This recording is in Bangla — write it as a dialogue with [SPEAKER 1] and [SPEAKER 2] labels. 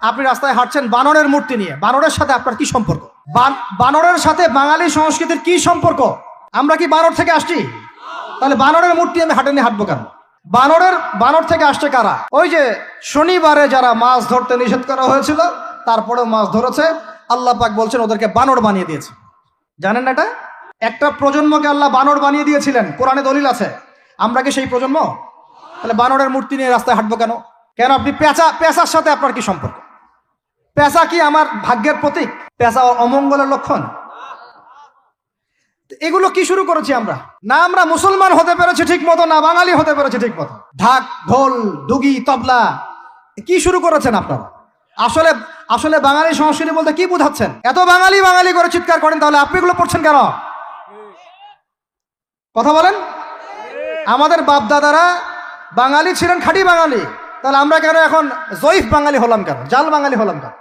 [SPEAKER 1] আপনি রাস্তায় হাঁটছেন বানরের মূর্তি নিয়ে, বানরের সাথে আপনার কি সম্পর্ক? বানরের সাথে বাঙালি সংস্কৃতির কি সম্পর্ক? আমরা কি বানর থেকে আসছি? তাহলে বানরের মূর্তি আমি হাটে নিয়ে হাঁটবো কেন? বানর থেকে আসছে কারা? ওই যে শনিবারে যারা মাছ ধরতে নিষেধ করা হয়েছিল তারপরেও মাছ ধরেছে, আল্লাহ পাক বলছেন ওদেরকে বানর বানিয়ে দিয়েছে। জানেন না এটা? একটা প্রজন্মকে আল্লাহ বানর বানিয়ে দিয়েছিলেন, কোরআনে দলিল আছে। আমরা কি সেই প্রজন্ম? তাহলে বানরের মূর্তি নিয়ে রাস্তায় হাঁটবো কেন? কেন আপনি পেঁচার সাথে আপনার কি সম্পর্ক? পেঁচা কি আমার ভাগ্যের প্রতীক? পেঁচা অমঙ্গলের লক্ষণ? এগুলো কি শুরু করেছি আমরা? না আমরা মুসলমান হতে পেরেছি ঠিক মতো, না বাঙালি হতে পেরেছি ঠিক মতো। ঢাক, ঢোল, ডুগি, তবলা কি শুরু করেছেন আপনারা? আসলে আসলে বাঙালি সংস্কৃতি বলতে কি বুঝাচ্ছেন? এত বাঙালি বাঙালি করে চিৎকার করেন, তাহলে আপনি এগুলো পড়ছেন কেন? কথা বলেন। আমাদের বাপ দাদারা বাঙালি ছিলেন, খাঁটি বাঙালি, তাহলে আমরা কেন এখন জয়ীফ বাঙালি হলাম কেন? জাল বাঙালি হলাম কেন?